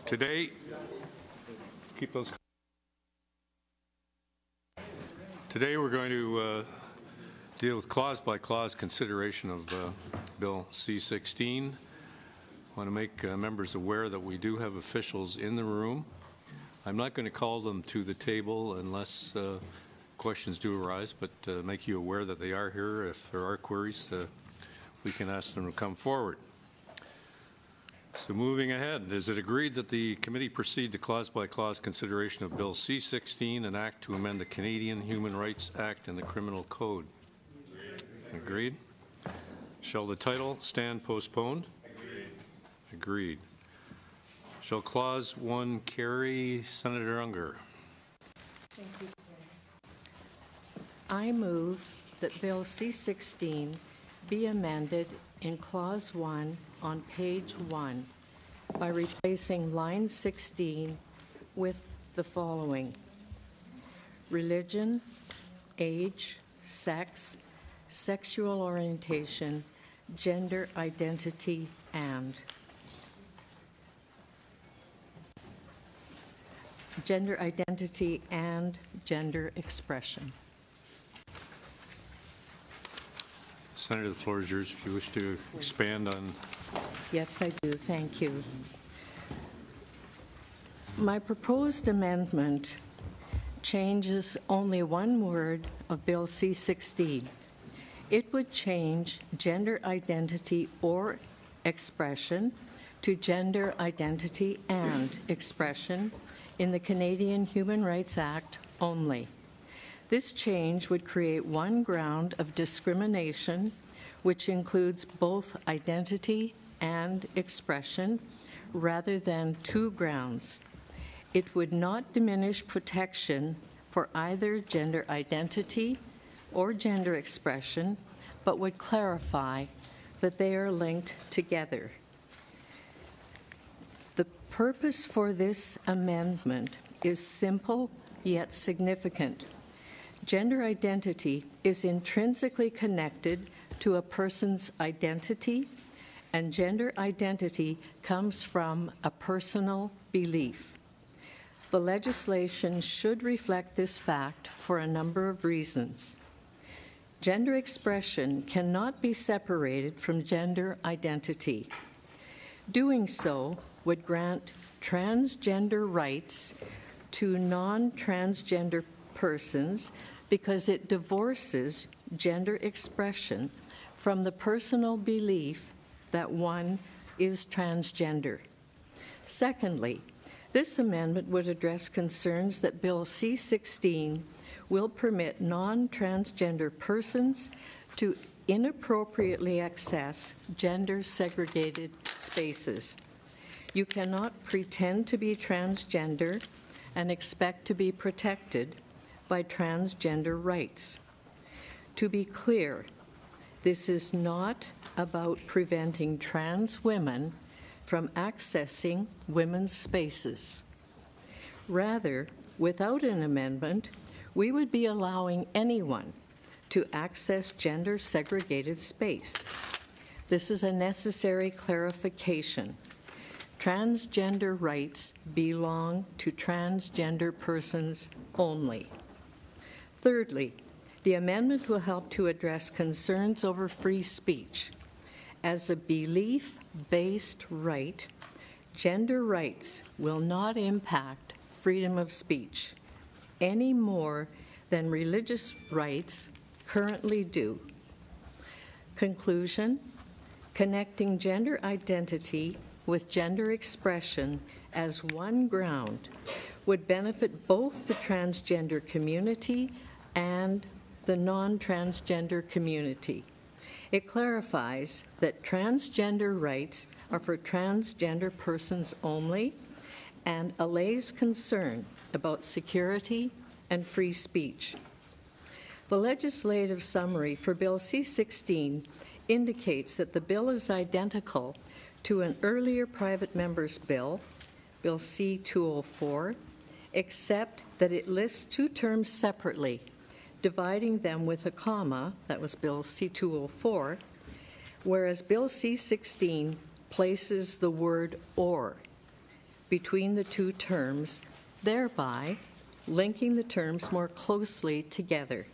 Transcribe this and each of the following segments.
Today, keep those. Today we're going to deal with clause-by-clause consideration of Bill C-16. I want to make members aware that we do have officials in the room. I'm not going to call them to the table unless questions do arise, but make you aware that they are here. If there are queries, we can ask them to come forward. So moving ahead, is it agreed that the committee proceed to clause-by-clause consideration of Bill C-16, an act to amend the Canadian Human Rights Act and the Criminal Code? Agreed. Shall the title stand postponed? Agreed. Agreed. Shall Clause 1 carry? Senator Unger. Thank you, Chair. I move that Bill C-16 be amended in Clause 1 on page 1 by replacing line 16 with the following: religion, age, sex, sexual orientation, gender identity, and gender identity and gender expression. Senator, the floor is yours if you wish to expand on. Yes, I do. Thank you. My proposed amendment changes only one word of Bill C-16. It would change gender identity or expression to gender identity and expression in the Canadian Human Rights Act only. This change would create one ground of discrimination, which includes both identity and expression, rather than two grounds. It would not diminish protection for either gender identity or gender expression, but would clarify that they are linked together. The purpose for this amendment is simple yet significant. Gender identity is intrinsically connected to a person's identity, and gender identity comes from a personal belief. The legislation should reflect this fact for a number of reasons. Gender expression cannot be separated from gender identity. Doing so would grant transgender rights to non-transgender persons because it divorces gender expression from the personal belief that one is transgender. Secondly, this amendment would address concerns that Bill C-16 will permit non-transgender persons to inappropriately access gender-segregated spaces. You cannot pretend to be transgender and expect to be protected by transgender rights. To be clear, this is not about preventing trans women from accessing women's spaces. Rather, without an amendment, we would be allowing anyone to access gender-segregated space. This is a necessary clarification. Transgender rights belong to transgender persons only. Thirdly, the amendment will help to address concerns over free speech. As a belief-based right, gender rights will not impact freedom of speech any more than religious rights currently do. Conclusion: connecting gender identity with gender expression as one ground would benefit both the transgender community and the non-transgender community. It clarifies that transgender rights are for transgender persons only and allays concern about security and free speech. The legislative summary for Bill C-16 indicates that the bill is identical to an earlier private member's bill, Bill C-204, except that it lists two terms separately, dividing them with a comma, that was Bill C-204, whereas Bill C-16 places the word or between the two terms, thereby linking the terms more closely together.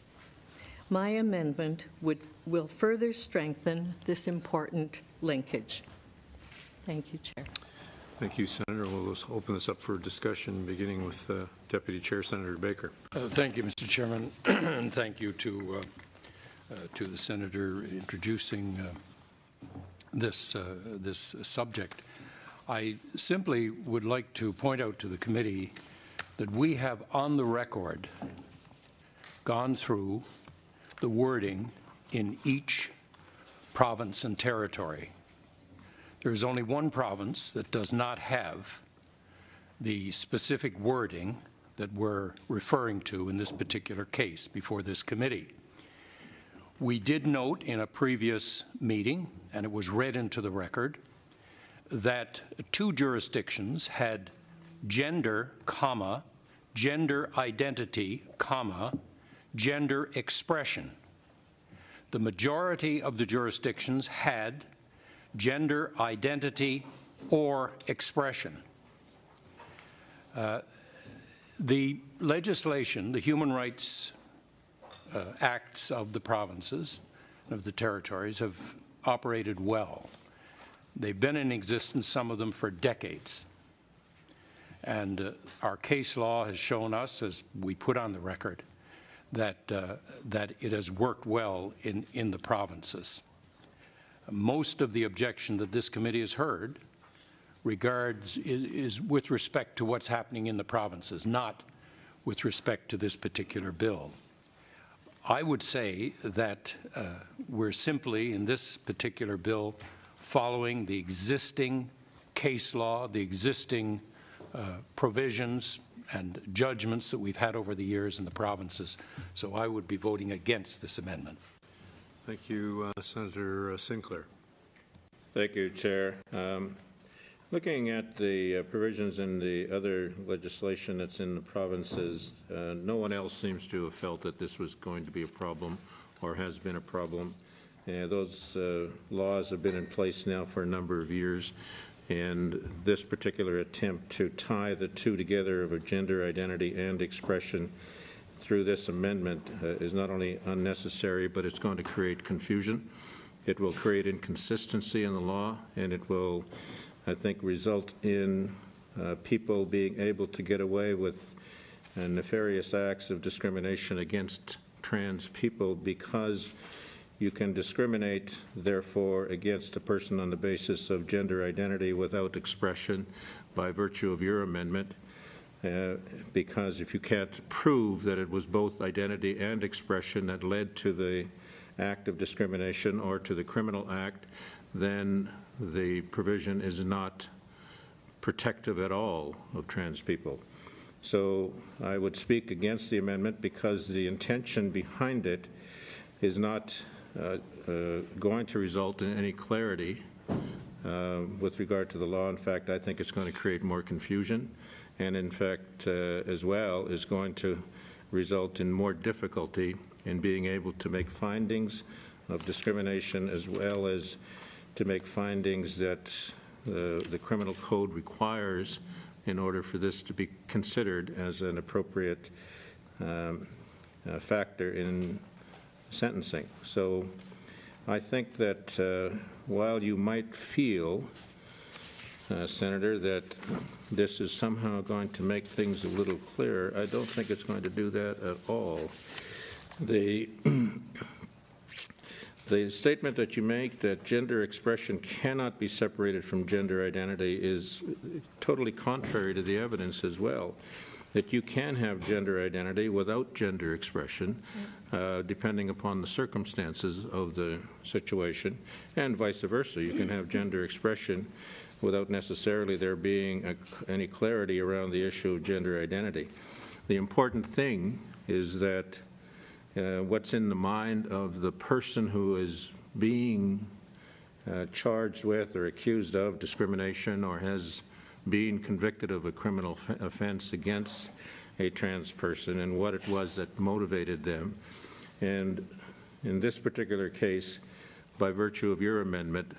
My amendment will further strengthen this important linkage. Thank you, Chair. Thank you, Senator. We'll open this up for discussion, beginning with Deputy Chair Senator Baker. Thank you, Mr. Chairman, and thank you to the Senator introducing this subject. I simply would like to point out to the committee that we have on the record gone through the wording in each province and territory. There is only one province that does not have the specific wording that we're referring to in this particular case before this committee. We did note in a previous meeting, and it was read into the record, that two jurisdictions had gender, comma, gender identity, comma, gender expression. The majority of the jurisdictions had gender identity or expression. The legislation, the human rights acts of the provinces, of the territories, have operated well. They've been in existence, some of them, for decades. And our case law has shown us, as we put on the record, that it has worked well in the provinces. Most of the objection that this committee has heard is with respect to what's happening in the provinces, not with respect to this particular bill. I would say that we're simply, in this particular bill, following the existing case law, the existing provisions and judgments that we've had over the years in the provinces. So I would be voting against this amendment. Thank you, Senator Sinclair. Thank you, Chair. Looking at the provisions in the other legislation that's in the provinces, no one else seems to have felt that this was going to be a problem or has been a problem. Those laws have been in place now for a number of years, and this particular attempt to tie the two together of a gender identity and expression through this amendment is not only unnecessary, but it's going to create confusion. It will create inconsistency in the law, and it will, I think, result in people being able to get away with nefarious acts of discrimination against trans people, because you can discriminate, therefore, against a person on the basis of gender identity without expression by virtue of your amendment. Because if you can't prove that it was both identity and expression that led to the act of discrimination or to the criminal act, then the provision is not protective at all of trans people. So I would speak against the amendment because the intention behind it is not going to result in any clarity with regard to the law. In fact, I think it's going to create more confusion, and in fact, as well, is going to result in more difficulty in being able to make findings of discrimination, as well as to make findings that the criminal code requires in order for this to be considered as an appropriate factor in sentencing. So I think that while you might feel, Senator, that this is somehow going to make things a little clearer, I don't think it's going to do that at all. The statement that you make that gender expression cannot be separated from gender identity is totally contrary to the evidence as well, that you can have gender identity without gender expression, depending upon the circumstances of the situation, and vice versa. You can have gender expression without necessarily there being any clarity around the issue of gender identity. The important thing is that what's in the mind of the person who is being charged with or accused of discrimination or has been convicted of a criminal offense against a trans person, and what it was that motivated them. And in this particular case, by virtue of your amendment,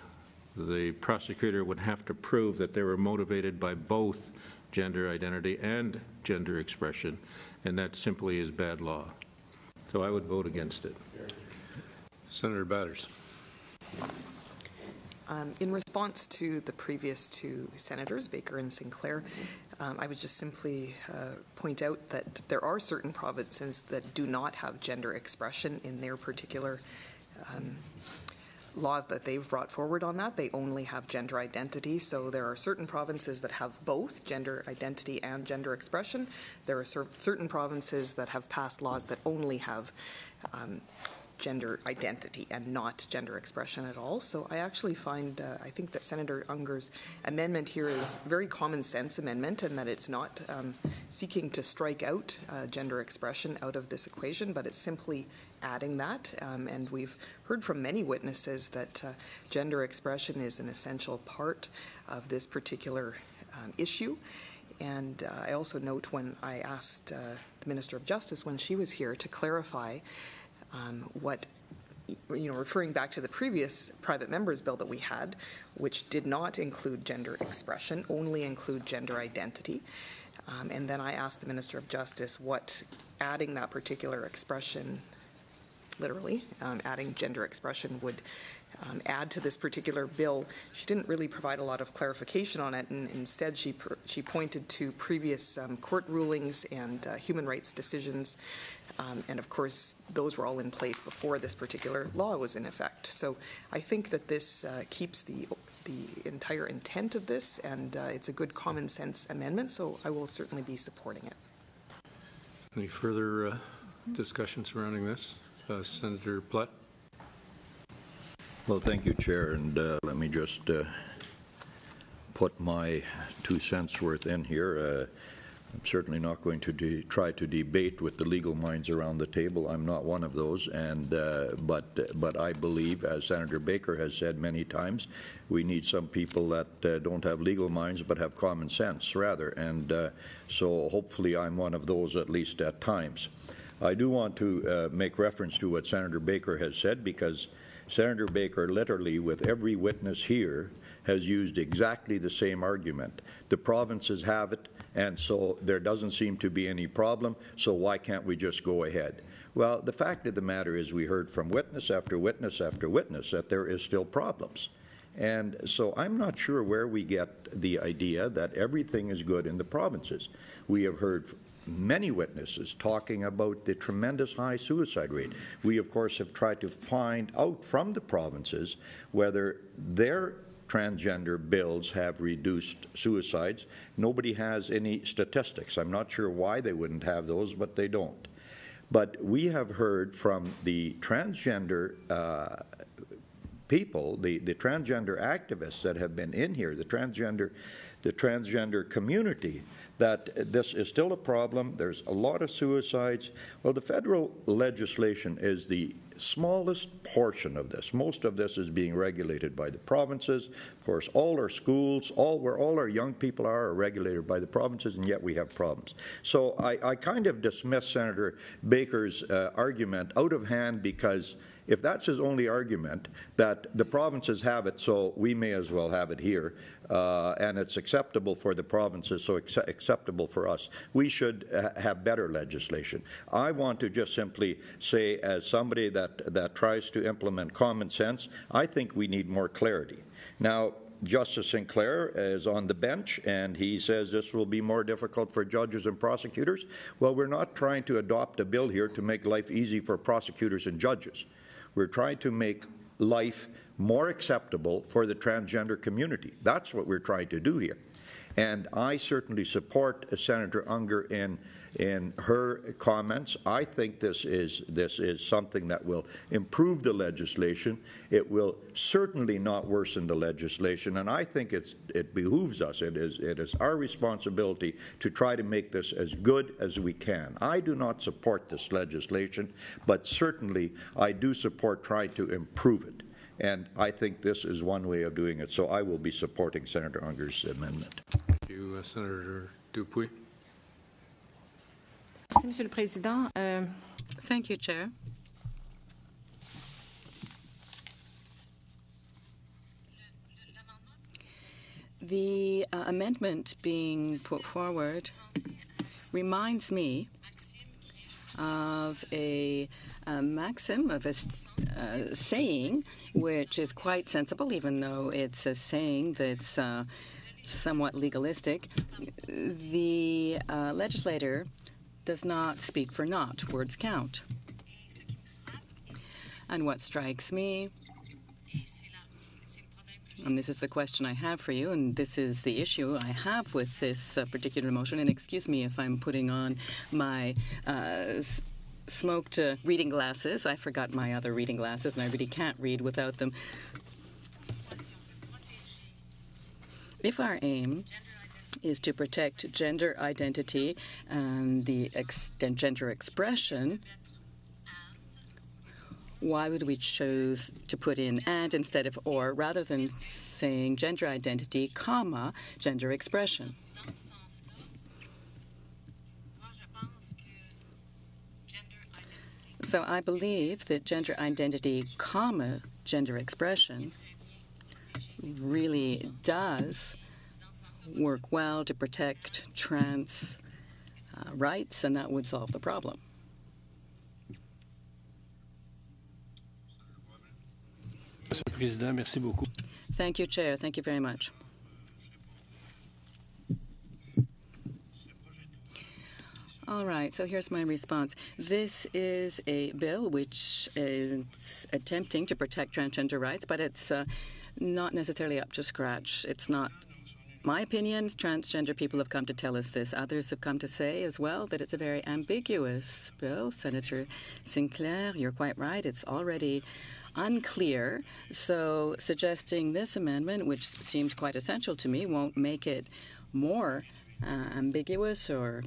the prosecutor would have to prove that they were motivated by both gender identity and gender expression, and that simply is bad law. So I would vote against it. Senator Batters. In response to the previous two senators, Baker and Sinclair, I would just simply point out that there are certain provinces that do not have gender expression in their particular laws that they've brought forward on that. They only have gender identity. So there are certain provinces that have both gender identity and gender expression. There are certain provinces that have passed laws that only have gender identity and not gender expression at all. So I actually find, I think that Senator Unger's amendment here is a very common sense amendment, and that it's not seeking to strike out gender expression out of this equation, but it's simply adding that. And we've heard from many witnesses that gender expression is an essential part of this particular issue. And I also note when I asked the Minister of Justice when she was here to clarify what, referring back to the previous private members bill that we had, which did not include gender expression, only include gender identity. And then I asked the Minister of Justice what adding that particular expression, literally, adding gender expression would add to this particular bill. She didn't really provide a lot of clarification on it, and instead she pointed to previous court rulings and human rights decisions, and of course those were all in place before this particular law was in effect. So I think that this keeps the entire intent of this, and it's a good common sense amendment, so I will certainly be supporting it. Any further discussion surrounding this? Senator Platt. Well, thank you, Chair, and let me just put my 2 cents worth in here. I'm certainly not going to try to debate with the legal minds around the table. I'm not one of those, and but I believe, as Senator Baker has said many times, we need some people that don't have legal minds but have common sense, rather, and so hopefully I'm one of those, at least at times. I do want to make reference to what Senator Baker has said, because Senator Baker, literally with every witness here, has used exactly the same argument. The provinces have it, and so there doesn't seem to be any problem, so why can't we just go ahead? Well, the fact of the matter is we heard from witness after witness after witness that there is still problems. And so I'm not sure where we get the idea that everything is good in the provinces. We have heard many witnesses talking about the tremendous high suicide rate. We, of course, have tried to find out from the provinces whether their transgender bills have reduced suicides. Nobody has any statistics. I'm not sure why they wouldn't have those, but they don't. But we have heard from the transgender people, the transgender activists that have been in here, the transgender community, that this is still a problem. There's a lot of suicides. Well, the federal legislation is the smallest portion of this. Most of this is being regulated by the provinces. Of course, all our schools, where all our young people are regulated by the provinces, and yet we have problems. So I kind of dismiss Senator Baker's argument out of hand, because if that's his only argument, that the provinces have it, so we may as well have it here, and it's acceptable for the provinces, so acceptable for us. We should have better legislation. I want to just simply say, as somebody that tries to implement common sense, I think we need more clarity. Now, Justice Sinclair is on the bench, and he says this will be more difficult for judges and prosecutors. Well, we're not trying to adopt a bill here to make life easy for prosecutors and judges. We're trying to make life more acceptable for the transgender community. That's what we're trying to do here. And I certainly support Senator Unger in her comments. I think this is something that will improve the legislation. It will certainly not worsen the legislation, and I think it behooves us. It is our responsibility to try to make this as good as we can. I do not support this legislation, but certainly I do support trying to improve it. And I think this is one way of doing it. So I will be supporting Senator Unger's amendment. Thank you, Senator Dupuy. Merci, Monsieur le Président. Thank you, Chair. The amendment being put forward reminds me of a maxim, of a saying, which is quite sensible, even though it's a saying that's somewhat legalistic. The legislator does not speak for naught. Words count. And what strikes me, and this is the question I have for you, and this is the issue I have with this particular motion, and excuse me if I'm putting on my smoked reading glasses. I forgot my other reading glasses, and I really can't read without them. If our aim is to protect gender identity and the gender expression, why would we choose to put in and instead of or, rather than saying gender identity, comma, gender expression? So I believe that gender identity, comma, gender expression really does work well to protect trans rights, and that would solve the problem. Thank you, Chair. Thank you very much. All right, so here's my response. This is a bill which is attempting to protect transgender rights, but it's not necessarily up to scratch. It's not my opinion. Transgender people have come to tell us this. Others have come to say as well that it's a very ambiguous bill. Senator Sinclair, you're quite right. It's already unclear. So suggesting this amendment, which seems quite essential to me, won't make it more ambiguous or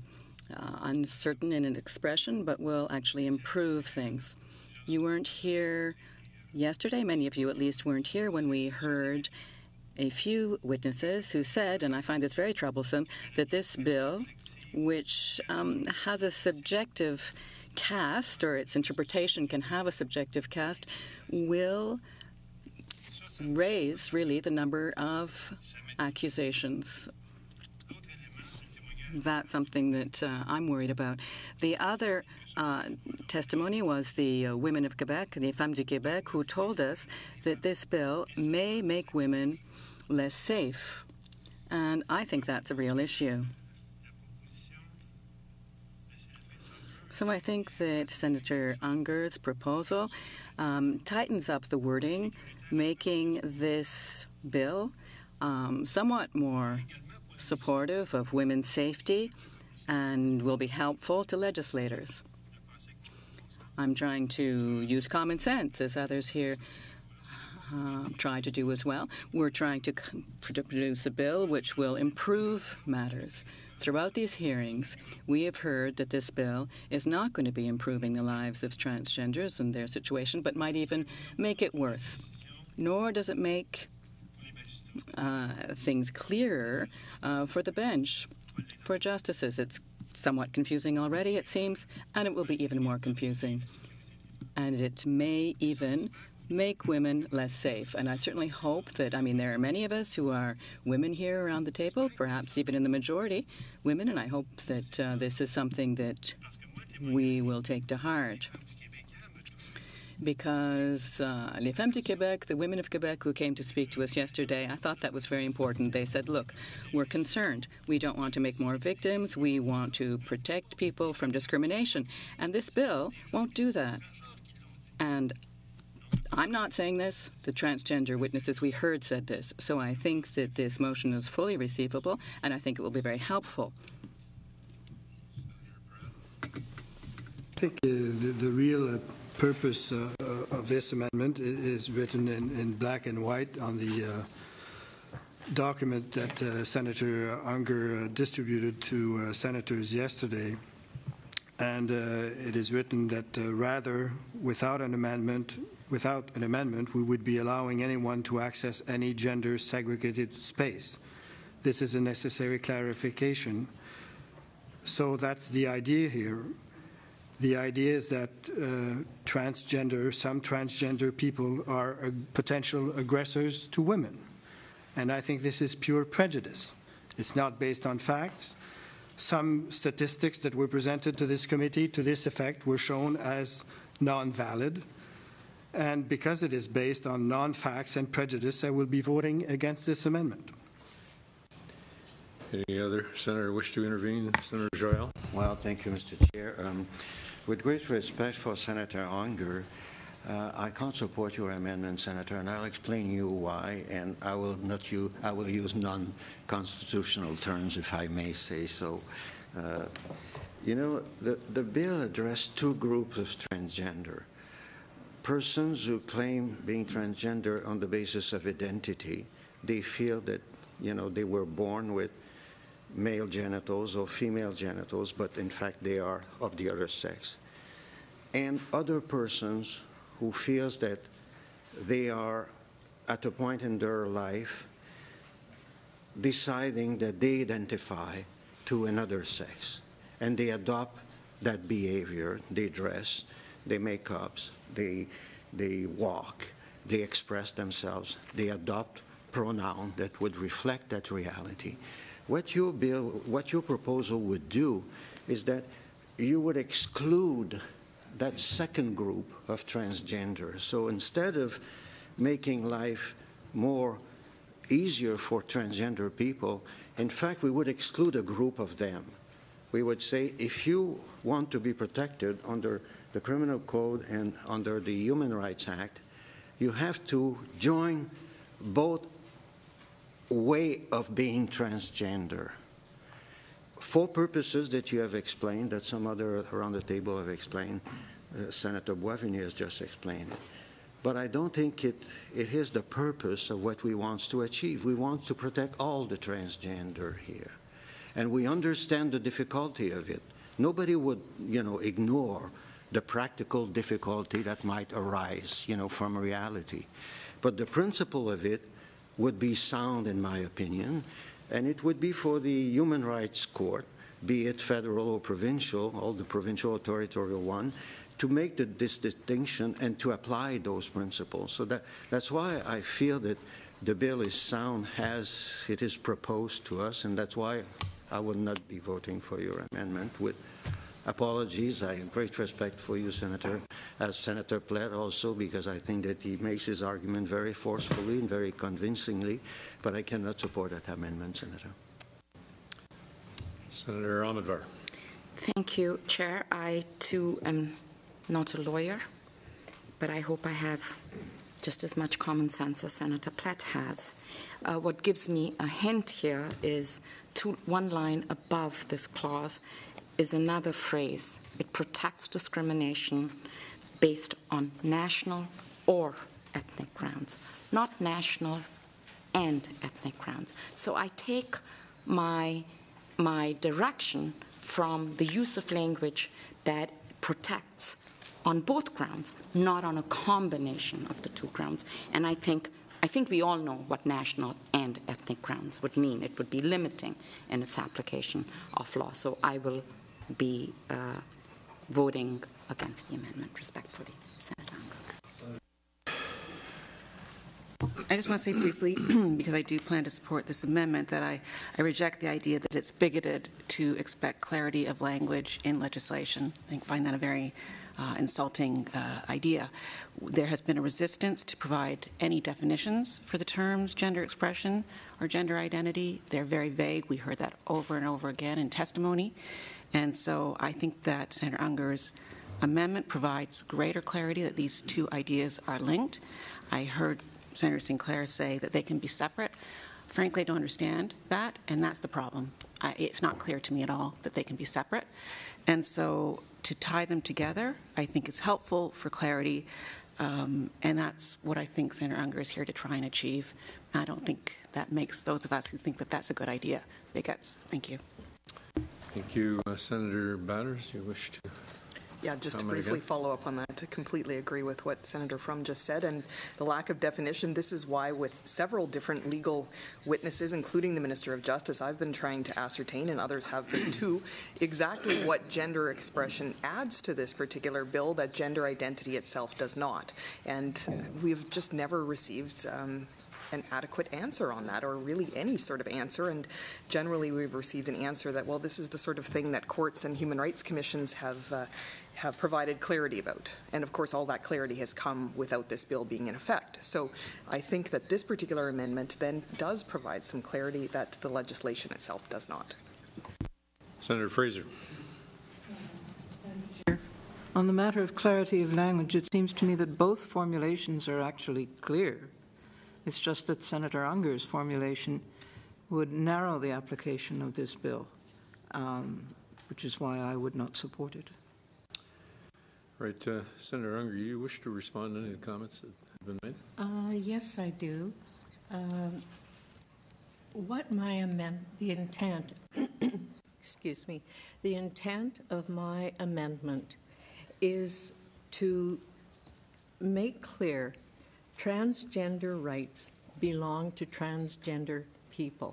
uncertain in an expression, but will actually improve things. You weren't here yesterday, many of you at least weren't here when we heard a few witnesses who said, and I find this very troublesome, that this bill, which has a subjective cast, or its interpretation can have a subjective cast, will raise really the number of accusations. That's something that I'm worried about. The other testimony was the women of Quebec, the Femmes du Québec, who told us that this bill may make women less safe. And I think that's a real issue. So I think that Senator Unger's proposal tightens up the wording, making this bill somewhat more supportive of women's safety and will be helpful to legislators. I'm trying to use common sense, as others here try to do as well. We're trying to produce a bill which will improve matters. Throughout these hearings, we have heard that this bill is not going to be improving the lives of transgenders and their situation, but might even make it worse. Nor does it make things clearer for the bench, for justices. It's somewhat confusing already, it seems, and it will be even more confusing. And it may even make women less safe. And I certainly hope that, there are many of us who are women here around the table, perhaps even in the majority women, and I hope that this is something that we will take to heart. Because Les Femmes du Québec, the women of Quebec who came to speak to us yesterday, I thought that was very important. They said, look, we're concerned. We don't want to make more victims. We want to protect people from discrimination. And this bill won't do that. And I'm not saying this. The transgender witnesses we heard said this. So I think that this motion is fully receivable, and I think it will be very helpful. I think the real purpose of this amendment is written in black and white on the document that Senator Unger distributed to senators yesterday. And it is written that rather, without an amendment, we would be allowing anyone to access any gender-segregated space. This is a necessary clarification. So that's the idea here. The idea is that some transgender people are potential aggressors to women. And I think this is pure prejudice. It's not based on facts. Some statistics that were presented to this committee to this effect were shown as non-valid. And because it is based on non-facts and prejudice, I will be voting against this amendment. Any other senator wish to intervene? Senator Joyal? Well, thank you, Mr. Chair. With great respect for Senator Unger, I can't support your amendment, Senator, and I'll explain you why. And I will use non-constitutional terms, if I may say so. You know, the bill addressed two groups of transgender. Persons who claim being transgender on the basis of identity. They feel that, you know, they were born with male genitals or female genitals, but in fact they are of the other sex. And other persons who feels that they are at a point in their life deciding that they identify to another sex, and they adopt that behavior. They dress, they make ups, they walk, they express themselves, they adopt pronoun that would reflect that reality. What your proposal would do is that you would exclude that second group of transgender. So instead of making life more easier for transgender people, in fact, we would exclude a group of them. We would say, if you want to be protected under the Criminal Code and under the Human Rights Act, you have to join both way of being transgender for purposes that you have explained, that some other around the table have explained. Senator Boisvenu has just explained it. But I don't think it is the purpose of what we want to achieve. We want to protect all the transgender here. And we understand the difficulty of it. Nobody would, you know, ignore the practical difficulty that might arise, you know, from reality. But the principle of it would be sound, in my opinion, and it would be for the Human Rights Court, be it federal or provincial, all the provincial or territorial one, to make this distinction and to apply those principles. So that's why I feel that the bill is sound as it is proposed to us, and that's why I will not be voting for your amendment. With apologies, I have great respect for you, Senator, as Senator Platt also, because I think that he makes his argument very forcefully and very convincingly, but I cannot support that amendment, Senator. Senator Ahmedvar. Thank you, Chair. I, too, am not a lawyer, but I hope I have just as much common sense as Senator Platt has. What gives me a hint here is one line above this clause is another phrase. It protects discrimination based on national or ethnic grounds, not national and ethnic grounds. So I take my direction from the use of language that protects on both grounds, not on a combination of the two grounds. And I think we all know what national and ethnic grounds would mean. It would be limiting in its application of law. So I will be voting against the amendment, respectfully. Senator Unger. I just want to say briefly, because I do plan to support this amendment, that I reject the idea that it's bigoted to expect clarity of language in legislation. I find that a very insulting idea. There has been a resistance to provide any definitions for the terms gender expression or gender identity. They're very vague. We heard that over and over again in testimony. And so I think that Senator Unger's amendment provides greater clarity that these two ideas are linked. I heard Senator Sinclair say that they can be separate. Frankly, I don't understand that, and that's the problem. It's not clear to me at all that they can be separate. And so to tie them together, I think is helpful for clarity, and that's what I think Senator Unger is here to try and achieve. I don't think that makes those of us who think that that's a good idea bigots. Thank you. Thank you. Senator Batters, you wish to Yeah, just to briefly follow up on that, to completely agree with what Senator Frum just said, and the lack of definition. This is why, with several different legal witnesses, including the Minister of Justice, I've been trying to ascertain, and others have been too, exactly what gender expression adds to this particular bill that gender identity itself does not. And we've just never received an adequate answer on that, or really any sort of answer. And generally, we've received an answer that, well, this is the sort of thing that courts and human rights commissions have provided clarity about. And of course, all that clarity has come without this bill being in effect. So I think that this particular amendment then does provide some clarity that the legislation itself does not. Senator Fraser. On the matter of clarity of language, it seems to me that both formulations are actually clear. It's just that Senator Unger's formulation would narrow the application of this bill, which is why I would not support it. Right, Senator Unger, you wish to respond to any of the comments that have been made? Yes, I do. The intent, excuse me, the intent of my amendment is to make clear transgender rights belong to transgender people.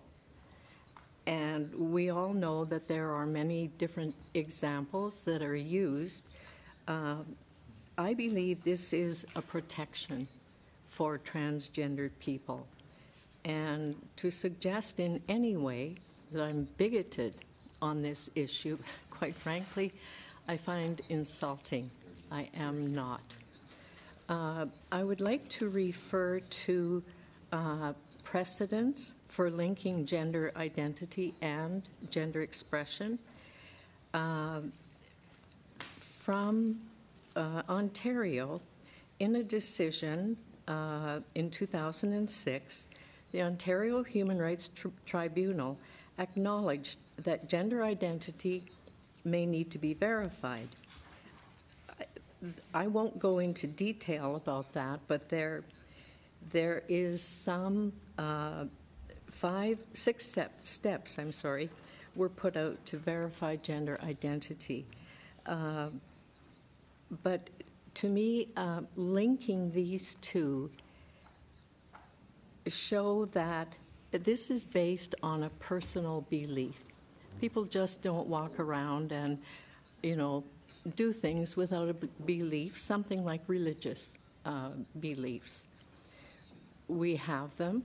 And we all know that there are many different examples that are used. I believe this is a protection for transgender people. And to suggest in any way that I'm bigoted on this issue, quite frankly, I find insulting. I am not. I would like to refer to precedents for linking gender identity and gender expression. From Ontario, in a decision in 2006, the Ontario Human Rights Tribunal acknowledged that gender identity may need to be verified. I won't go into detail about that, but there is some 6 steps were put out to verify gender identity. But to me, linking these two show that this is based on a personal belief. People just don't walk around and, do things without a belief, something like religious beliefs. We have them.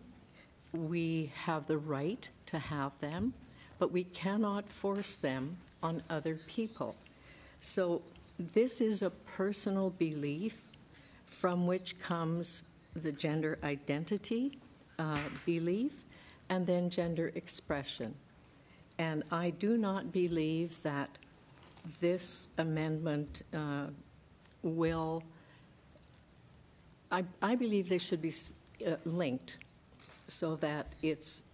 We have the right to have them, but we cannot force them on other people. So this is a personal belief from which comes the gender identity belief and then gender expression. And I do not believe that this amendment will, I believe they should be linked so that it's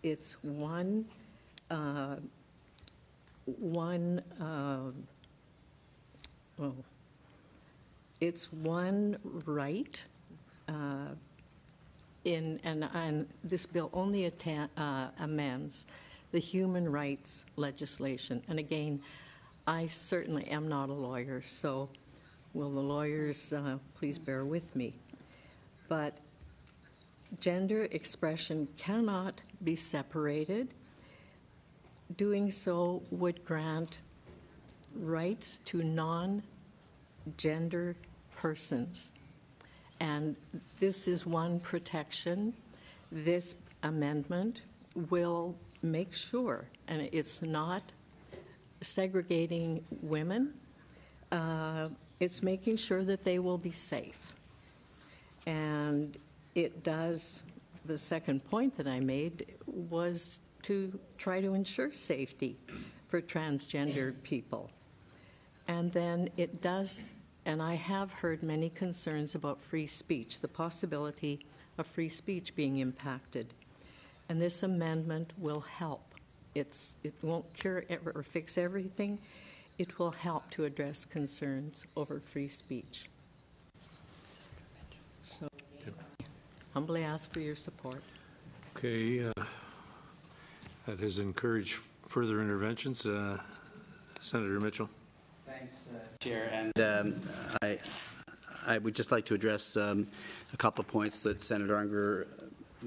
one right and this bill only amends the human rights legislation. And again, I certainly am not a lawyer, so will the lawyers please bear with me. But gender expression cannot be separated. Doing so would grant rights to non-gender persons. And this is one protection. This amendment will make sure, and it's not segregating women, it's making sure that they will be safe. And it does, the second point that I made was to try to ensure safety for transgender people. And then it does, and I have heard many concerns about free speech, the possibility of free speech being impacted. And this amendment will help. It won't cure or fix everything. It will help to address concerns over free speech. So, humbly ask for your support. Okay, that has encouraged further interventions. Senator Mitchell. Thanks, Chair. And I would just like to address a couple of points that Senator Unger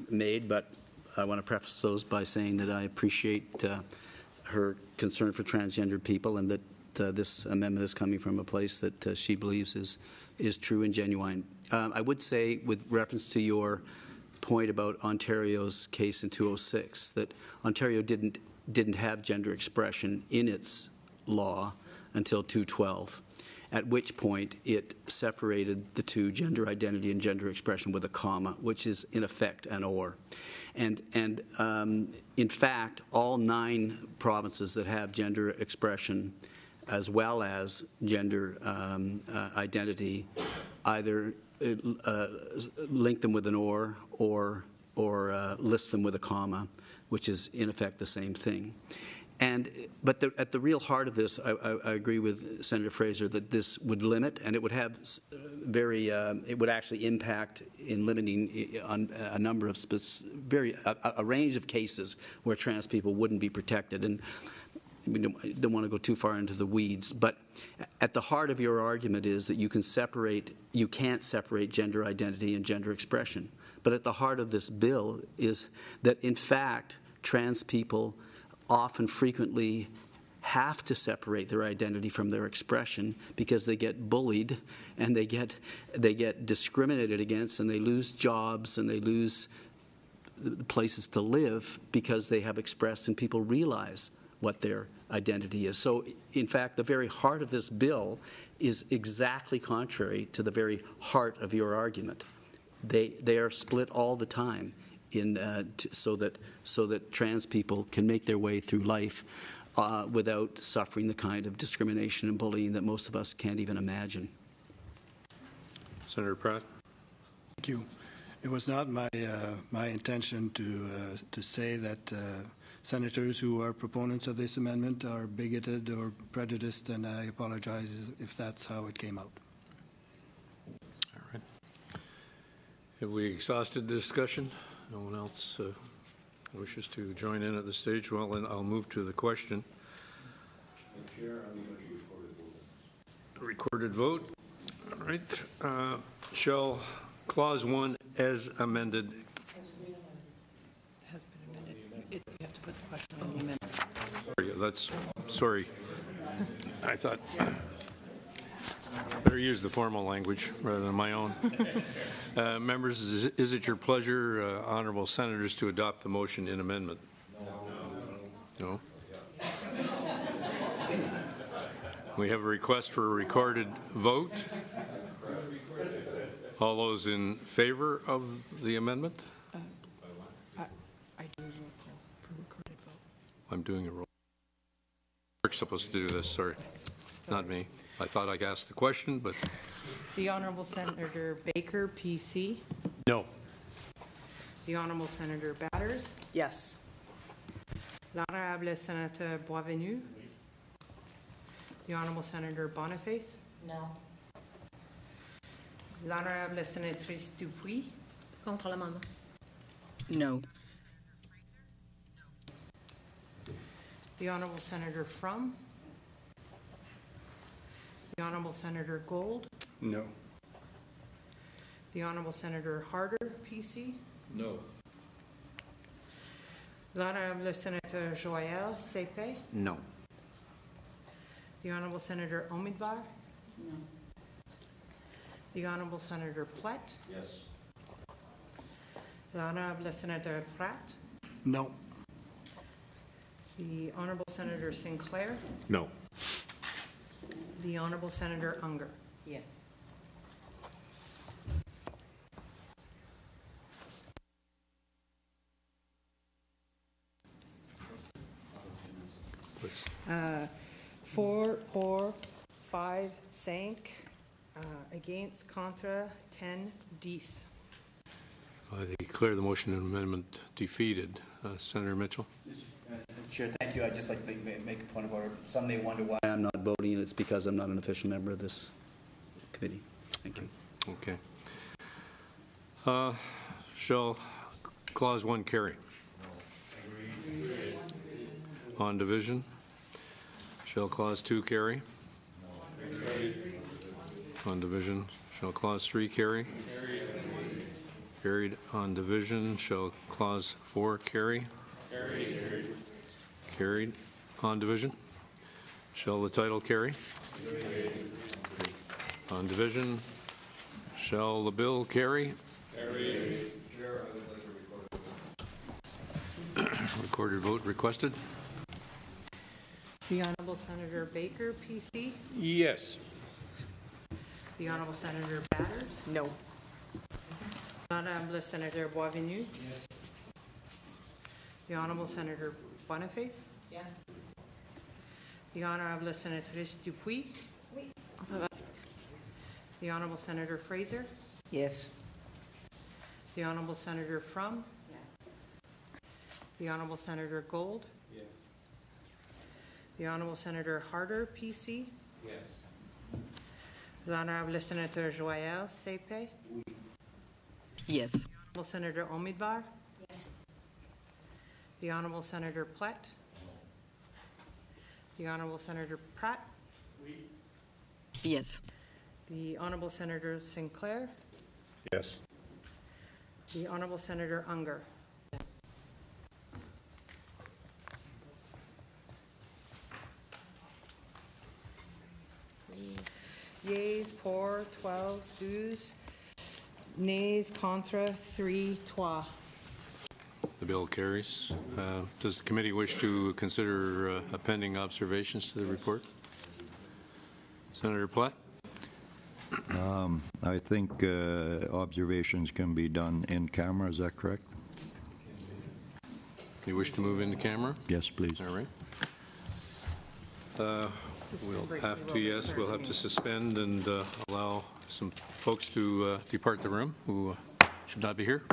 made, but I want to preface those by saying that I appreciate her concern for transgender people and that this amendment is coming from a place that she believes is true and genuine. I would say, with reference to your point about Ontario's case in 206, that Ontario didn't have gender expression in its law until 212, at which point it separated the two, gender identity and gender expression, with a comma, which is in effect an or. And in fact, all 9 provinces that have gender expression as well as gender identity either link them with an or list them with a comma, which is in effect the same thing. But at the real heart of this, I agree with Senator Fraser that this would limit, and it would have it would actually impact in limiting on a number of a range of cases where trans people wouldn't be protected. And we don't want to go too far into the weeds, but at the heart of your argument is that you can't separate gender identity and gender expression. But at the heart of this bill is that, in fact, trans people often frequently have to separate their identity from their expression because they get bullied and they get discriminated against, and they lose jobs and they lose the places to live because they have expressed and people realize what their identity is. So, in fact, the very heart of this bill is exactly contrary to the very heart of your argument. They are split all the time so that trans people can make their way through life without suffering the kind of discrimination and bullying that most of us can't even imagine. Senator Pratt. Thank you. It was not my intention to say that senators who are proponents of this amendment are bigoted or prejudiced, and I apologize if that's how it came out. All right. Have we exhausted the discussion? No one else wishes to join in at this stage? Well, then I'll move to the question. Chair, I'm going to Recorded vote. All right. Shall Clause 1 as amended? Has been amended. You have to put the question on the amendment. Sorry. I thought better use the formal language rather than my own. Members, is it your pleasure, honourable senators, to adopt the motion in amendment? No? We have a request for a recorded vote. All those in favor of the amendment? I do a roll call for recorded vote. I'm doing a roll. We're supposed to do this, sorry. Not me. I thought I asked the question, but... The Honourable Senator Baker, PC. No. The Honourable Senator Batters. Yes. L'Honourable Senator Boisvenu. The Honourable Senator Boniface. No. L'Honourable Senatrice Dupuis. Contre l'amendement. No. The Honourable Senator From. The Honourable Senator Gold. No. The Honourable Senator Harder, PC. No. L'Honourable Senator Joël CP. No. The Honourable Senator Omidvar. No. The Honourable Senator Platt. Yes. The Honourable Senator Pratt. No. The Honourable Senator Sinclair. No. The Honourable Senator Unger. Yes. Four, pour, 5, 5, against, contre, 10, 10. I declare the motion and amendment defeated. Senator Mitchell. Chair, thank you. I'd just like to make a point of order. Some may wonder why I'm not voting, and it's because I'm not an official member of this committee. Thank you. Okay. Shall Clause 1 carry? No. On division? Shall Clause 2 carry? No. On division? Shall Clause 3 carry? Carried. On division? Shall Clause 4 carry? Carried. On division? Shall the title carry? On division? Shall the bill carry? Chair, I would like Recorded vote requested. The Honourable Senator Baker, PC. Yes. The Honourable Senator Batters. No. Honourable Senator Boisvenu. Yes. The Honourable Senator Boniface. Yes. The Honourable Senatrice Dupuis. Oui. The Honourable Senator Fraser. Yes. The Honourable Senator Frum. Yes. The Honourable Senator Gold. Yes. The Honourable Senator Harder, PC. Yes. The Honourable Senator Joël Sepe. Yes. The Honourable Senator Omidvar. Yes. The Honourable Senator Platt. The Honourable Senator Pratt. Yes. The Honourable Senator Sinclair. Yes. The Honourable Senator Unger. Yeas pour 12, 12. Nays contre 3, 3. The bill carries. Does the committee wish to consider appending observations to the report? Senator Platt? I think observations can be done in camera. Is that correct? You wish to move into camera? Yes, please. All right. We'll have to suspend and allow some folks to depart the room who should not be here.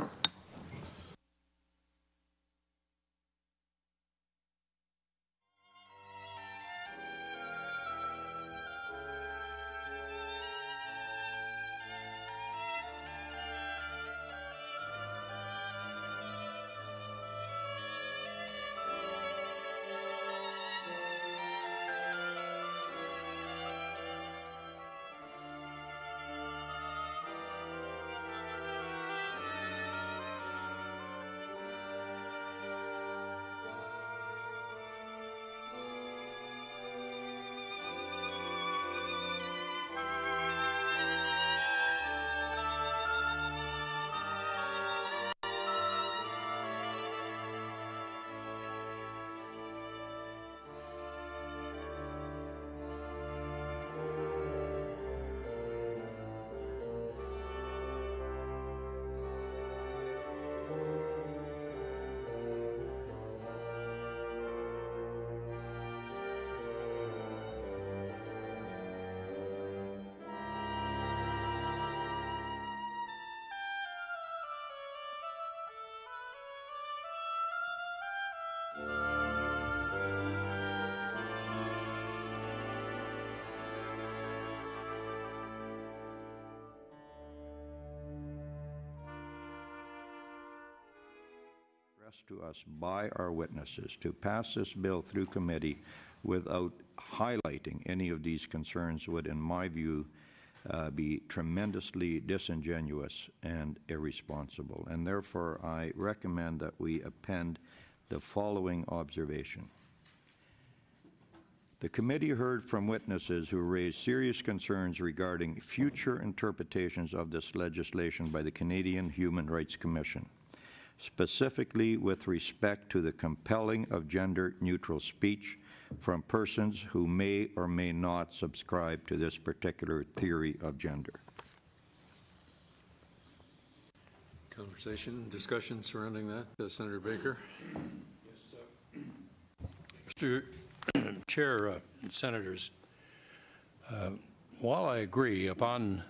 To us by our witnesses to pass this bill through committee without highlighting any of these concerns would, in my view, be tremendously disingenuous and irresponsible. And therefore, I recommend that we append the following observation. The committee heard from witnesses who raised serious concerns regarding future interpretations of this legislation by the Canadian Human Rights Commission, specifically with respect to the compelling of gender-neutral speech from persons who may or may not subscribe to this particular theory of gender. Conversation, discussion surrounding that. Senator Baker? Yes, sir. Mr. Chair, Senators, while I agree upon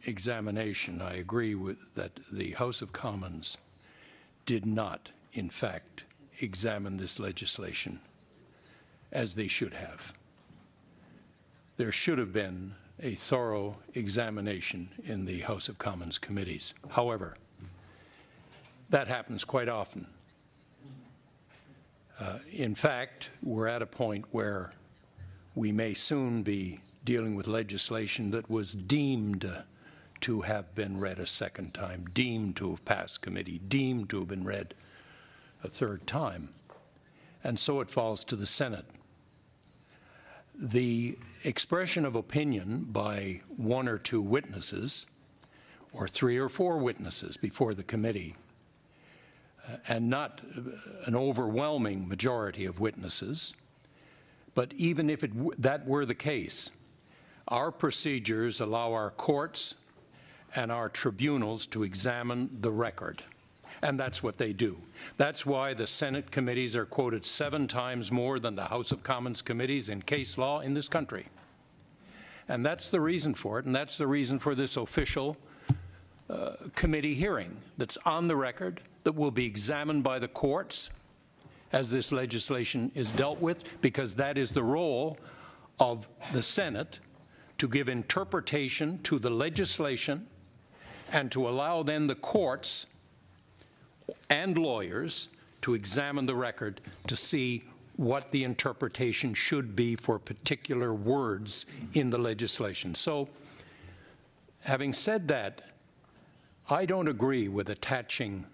examination, I agree with that the House of Commons did not, in fact, examine this legislation as they should have. There should have been a thorough examination in the House of Commons committees. However, that happens quite often. In fact, we're at a point where we may soon be dealing with legislation that was deemed to have been read a second time, deemed to have passed committee, deemed to have been read a third time. And so it falls to the Senate. The expression of opinion by one or two witnesses, or 3 or 4 witnesses before the committee, and not an overwhelming majority of witnesses. But even if that were the case, our procedures allow our courts and our tribunals to examine the record. And that's what they do. That's why the Senate committees are quoted 7 times more than the House of Commons committees in case law in this country. And that's the reason for it, and that's the reason for this official committee hearing that's on the record, that will be examined by the courts as this legislation is dealt with, because that is the role of the Senate, to give interpretation to the legislation and to allow then the courts and lawyers to examine the record to see what the interpretation should be for particular words in the legislation. So, having said that, I don't agree with attaching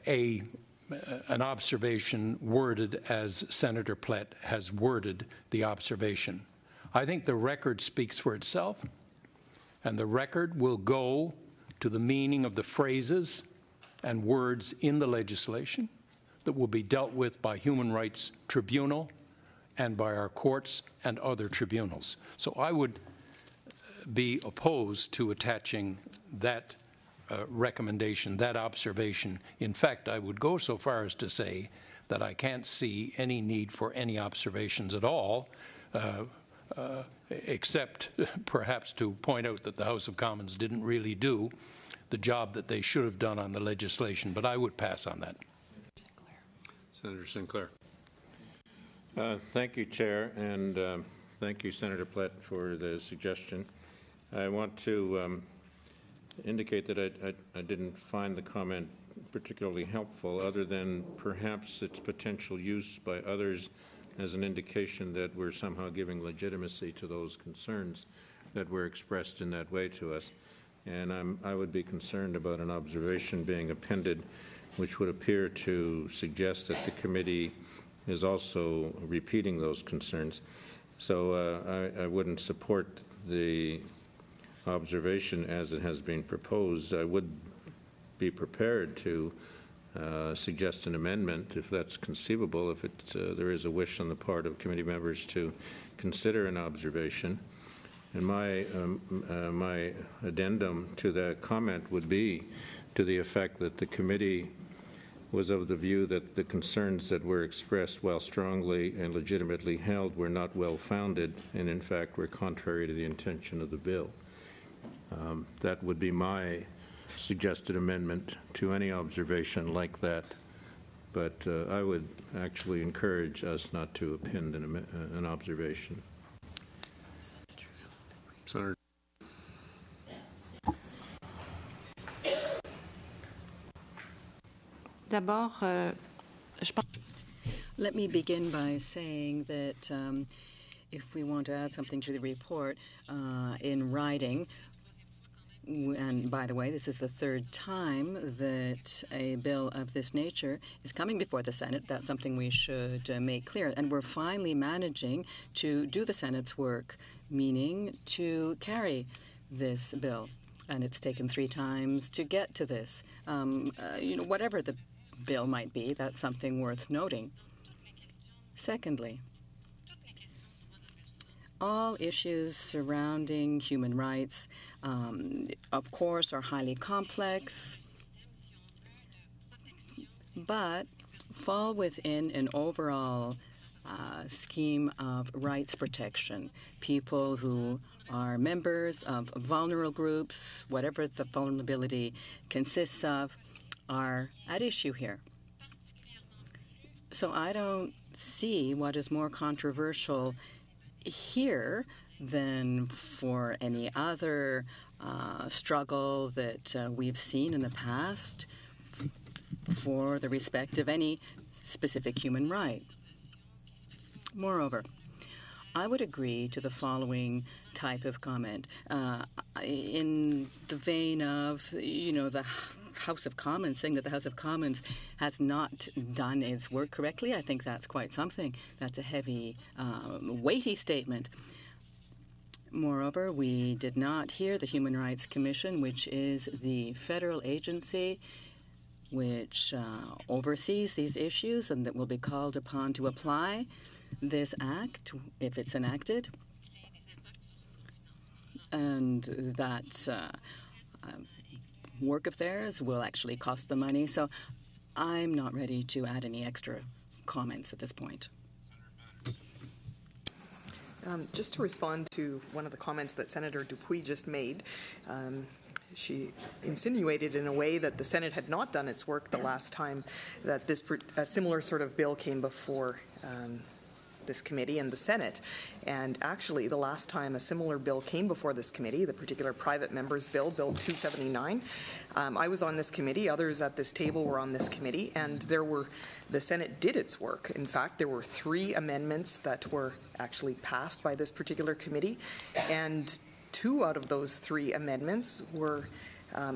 an observation worded as Senator Plett has worded the observation. I think the record speaks for itself, and the record will go to the meaning of the phrases and words in the legislation that will be dealt with by Human Rights Tribunal and by our courts and other tribunals. So I would be opposed to attaching that recommendation, that observation. In fact, I would go so far as to say that I can't see any need for any observations at all, except perhaps to point out that the House of Commons didn't really do the job that they should have done on the legislation, but I would pass on that. Senator Sinclair. Thank you, Chair, and thank you, Senator Plett, for the suggestion. I want to indicate that I didn't find the comment particularly helpful, other than perhaps its potential use by others as an indication that we're somehow giving legitimacy to those concerns that were expressed in that way to us. And I would be concerned about an observation being appended which would appear to suggest that the committee is also repeating those concerns. So I wouldn't support the observation as it has been proposed. I would be prepared to suggest an amendment if that's conceivable, if there is a wish on the part of committee members to consider an observation. And my addendum to that comment would be to the effect that the committee was of the view that the concerns that were expressed, while strongly and legitimately held, were not well-founded and, in fact, were contrary to the intention of the bill. That would be my suggested amendment to any observation like that. But I would actually encourage us not to append an observation. Senator. Let me begin by saying that if we want to add something to the report in writing, and by the way, this is the 3rd time that a bill of this nature is coming before the Senate. That's something we should make clear. And we're finally managing to do the Senate's work, meaning to carry this bill. And it's taken 3 times to get to this. Whatever the bill might be, that's something worth noting. Secondly, all issues surrounding human rights, of course, are highly complex, but fall within an overall scheme of rights protection. People who are members of vulnerable groups, whatever the vulnerability consists of, are at issue here. So I don't see what is more controversial here than for any other struggle that we've seen in the past for the respect of any specific human right. Moreover, I would agree to the following type of comment in the vein of, the House of Commons, saying that the House of Commons has not done its work correctly. I think that's quite something. That's a heavy, weighty statement. Moreover, we did not hear the Human Rights Commission, which is the federal agency which oversees these issues and that will be called upon to apply this act if it's enacted. And that work of theirs will actually cost them money. So I'm not ready to add any extra comments at this point. Just to respond to one of the comments that Senator Dupuis just made, she insinuated in a way that the Senate had not done its work the last time that a similar sort of bill came before this committee and the Senate. And actually, the last time a similar bill came before this committee, the particular private member's bill, Bill 279, I was on this committee, others at this table were on this committee, and the Senate did its work. In fact, there were 3 amendments that were actually passed by this particular committee, and 2 out of those 3 amendments were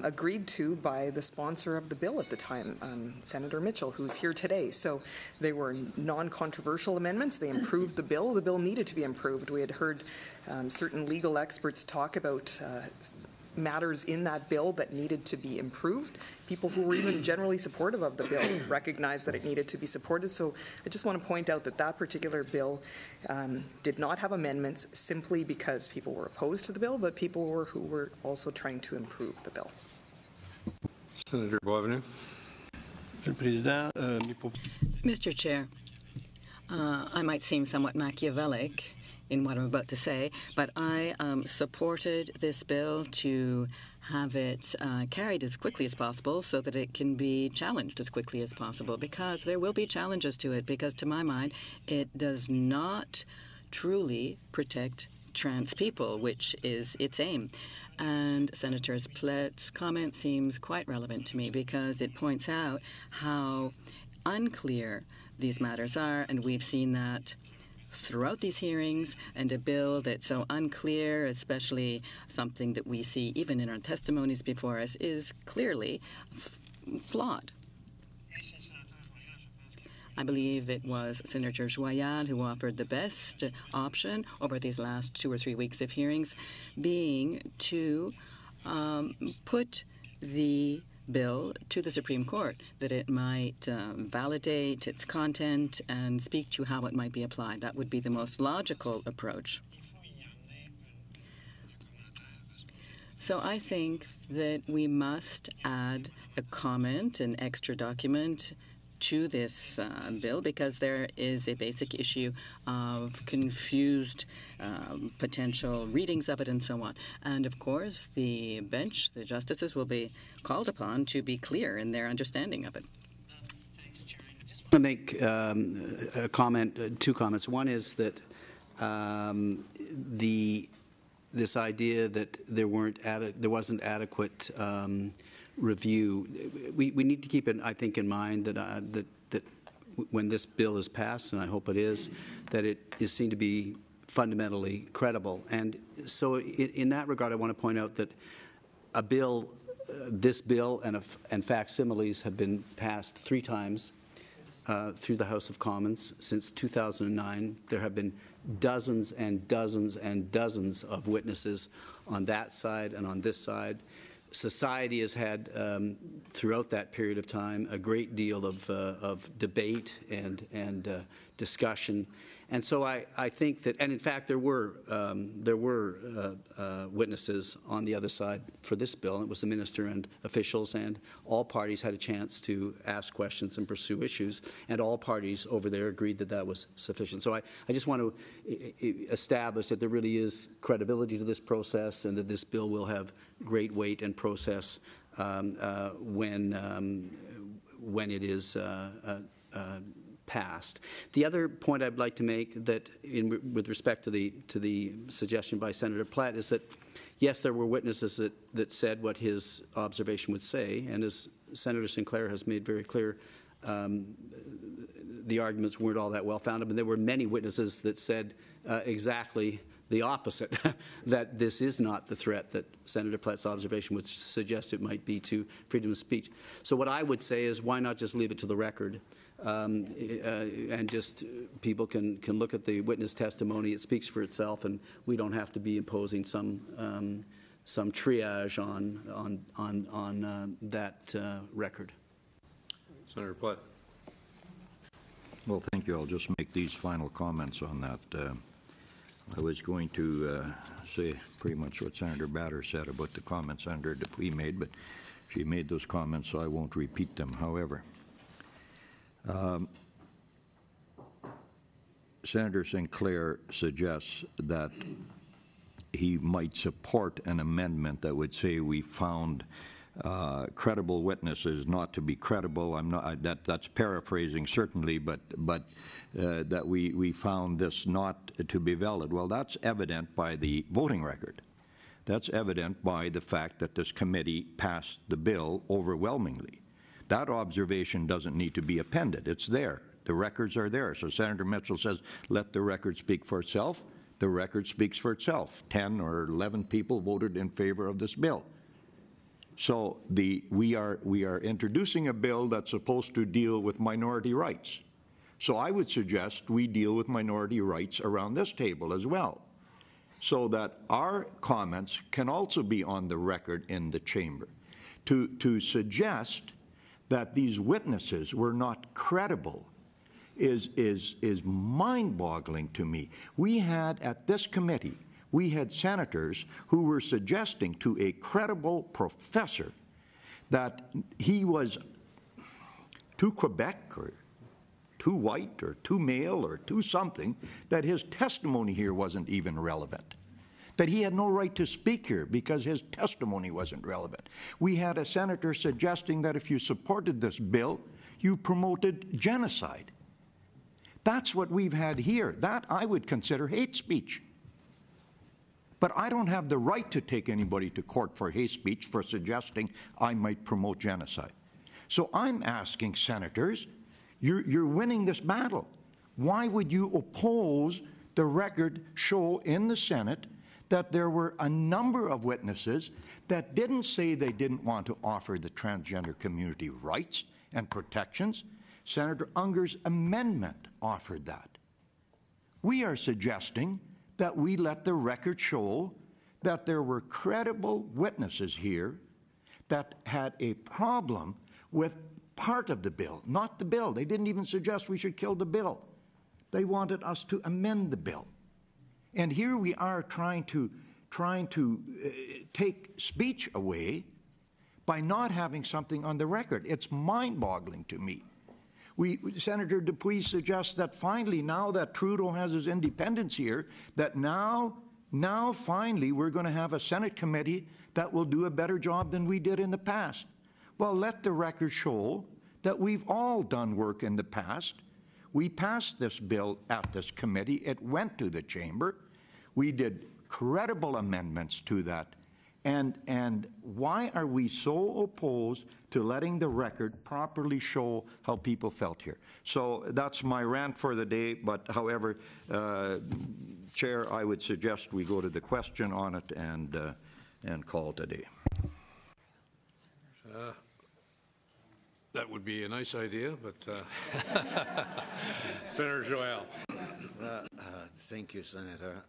agreed to by the sponsor of the bill at the time, Senator Mitchell, who's here today. So they were non-controversial amendments. They improved the bill. The bill needed to be improved. We had heard certain legal experts talk about matters in that bill that needed to be improved. People who were even generally supportive of the bill recognized that it needed to be supported. So I just want to point out that that particular bill did not have amendments simply because people were opposed to the bill, but people who were also trying to improve the bill. Senator Boisvenu. Mr. Chair, I might seem somewhat Machiavellic in what I'm about to say, but I supported this bill to have it carried as quickly as possible so that it can be challenged as quickly as possible, because there will be challenges to it, because to my mind it does not truly protect trans people, which is its aim. And Senator Plett's comment seems quite relevant to me because it points out how unclear these matters are, and we've seen that throughout these hearings, and a bill that's so unclear, especially something that we see even in our testimonies before us, is clearly flawed. I believe it was Senator Joyal who offered the best option over these last 2 or 3 weeks of hearings, being to put the bill to the Supreme Court, that it might validate its content and speak to how it might be applied. That would be the most logical approach. So I think that we must add a comment, an extra document to this bill, because there is a basic issue of confused potential readings of it and so on. And of course, the bench, the justices, will be called upon to be clear in their understanding of it. Thanks, Chair. I just want to make a comment, 2 comments. One is that this idea that there wasn't adequate review. We need to keep it, I think, in mind that when this bill is passed, and I hope it is, that it is seen to be fundamentally credible. And so in that regard, I want to point out that a bill, this bill and facsimiles have been passed 3 times through the House of Commons since 2009. There have been dozens and dozens and dozens of witnesses on that side and on this side. Society has had, throughout that period of time, a great deal of debate and discussion. And so I think that, and in fact, there were witnesses on the other side for this bill, and it was the minister and officials, and all parties had a chance to ask questions and pursue issues, and all parties over there agreed that that was sufficient. So I just want to establish that there really is credibility to this process, and that this bill will have great weight and process when it is passed. The other point I'd like to make, that with respect to the suggestion by Senator Platt, is that yes, there were witnesses that said what his observation would say, and as Senator Sinclair has made very clear, the arguments weren't all that well founded, but there were many witnesses that said exactly the opposite, that this is not the threat that Senator Platt's observation would suggest it might be to freedom of speech. So what I would say is, why not just leave it to the record, and just people can look at the witness testimony. It speaks for itself, and we don't have to be imposing some triage on that record. Senator Platt. Well, thank you. I'll just make these final comments on that. I was going to say pretty much what Senator Batter said about the comments Senator Dupuis made, but she made those comments, so I won't repeat them. However, Senator Sinclair suggests that he might support an amendment that would say we found credible witnesses not to be credible. I'm not. That's paraphrasing certainly, but that we found this not to be valid. Well, that's evident by the voting record. That's evident by the fact that this committee passed the bill overwhelmingly. That observation doesn't need to be appended. It's there. The records are there. So Senator Mitchell says, let the record speak for itself. The record speaks for itself. 10 or 11 people voted in favor of this bill. So we are introducing a bill that's supposed to deal with minority rights. So I would suggest we deal with minority rights around this table as well, so that our comments can also be on the record in the chamber. To suggest that these witnesses were not credible is mind-boggling to me. We had at this committee, we had senators who were suggesting to a credible professor that he was too Quebec or too white or too male or too something, that his testimony here wasn't even relevant, that he had no right to speak here because his testimony wasn't relevant. We had a senator suggesting that if you supported this bill, you promoted genocide. That's what we've had here. That I would consider hate speech. But I don't have the right to take anybody to court for hate speech for suggesting I might promote genocide. So I'm asking senators, you're winning this battle. Why would you oppose the record show in the Senate that there were a number of witnesses that didn't say they didn't want to offer the transgender community rights and protections? Senator Unger's amendment offered that. We are suggesting that we let the record show that there were credible witnesses here that had a problem with part of the bill, not the bill. They didn't even suggest we should kill the bill. They wanted us to amend the bill. And here we are trying to take speech away by not having something on the record. It's mind-boggling to me. Senator Dupuis suggests that finally, now that Trudeau has his independence here, that now finally we're going to have a Senate committee that will do a better job than we did in the past. Well, let the record show that we've all done work in the past. We passed this bill at this committee. It went to the chamber. We did credible amendments to that. And why are we so opposed to letting the record properly show how people felt here? So that's my rant for the day. But however, Chair, I would suggest we go to the question on it and call it a day. That would be a nice idea, but Senator Joel. Thank you, Senator.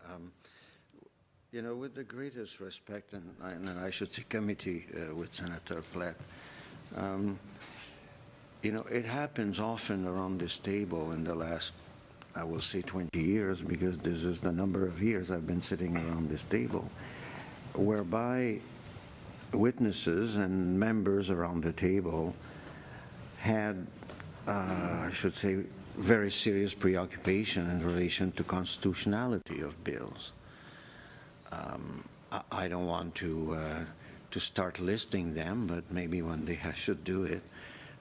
You know, with the greatest respect, and I should say committee with Senator Platt, you know, it happens often around this table in the last, I will say 20 years, because this is the number of years I've been sitting around this table, whereby witnesses and members around the table had, I should say, very serious preoccupation in relation to constitutionality of bills. I don't want to start listing them, but maybe one day I should do it.